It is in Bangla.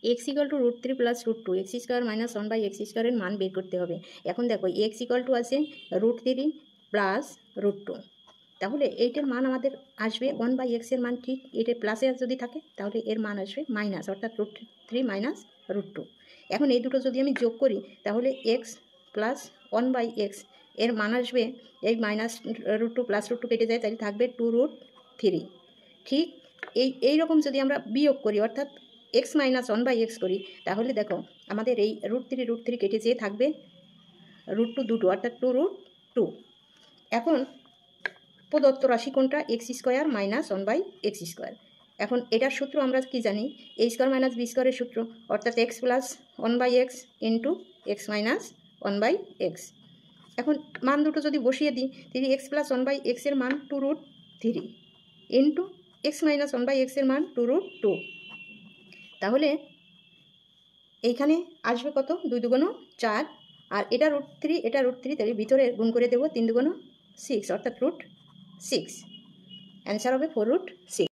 X equal to √3 plus √2 x square minus 1/x² মান বের করতে হবে। এখন দেখো এক্স ইকুয়াল টু আছে √3 প্লাস √2, তাহলে এইটার মান আমাদের আসবে 1/x এর মান ঠিক এটা প্লাসে যদি থাকে তাহলে এর মান আসবে মাইনাস, অর্থাৎ √3 মাইনাস √2। এখন এই দুটো যদি আমি যোগ করি তাহলে এক্স প্লাস 1/x এর মান আসবে, এই মাইনাস √2 প্লাস √2 কেটে যায়, তাহলে থাকবে 2√3। ঠিক এইরকম যদি আমরা বিয়োগ করি অর্থাৎ এক্স মাইনাস 1/x করি তাহলে দেখো আমাদের এই √3 কেটে যেয়ে থাকবে √2 দুটো, অর্থাৎ 2√2। এখন প্রদত্ত রাশি কোনটা? x² minus 1/x²। এখন এটার সূত্র আমরা কি জানি? a² মাইনাস b² সূত্র, অর্থাৎ x plus 1/x into x minus 1/x। এখন মান দুটো যদি বসিয়ে দিই তাহলে x প্লাস 1/x এর মান 2√3 ইন্টু x মাইনাস 1/x এর মান 2√2। তাহলে এইখানে আসবে কত? 2 দুগুণ 4, আর এটা √3 এটা √3, তাহলে ভিতরে গুণ করে দেবো 3 দুগুণ 6, অর্থাৎ √6। অ্যান্সার হবে 4√6।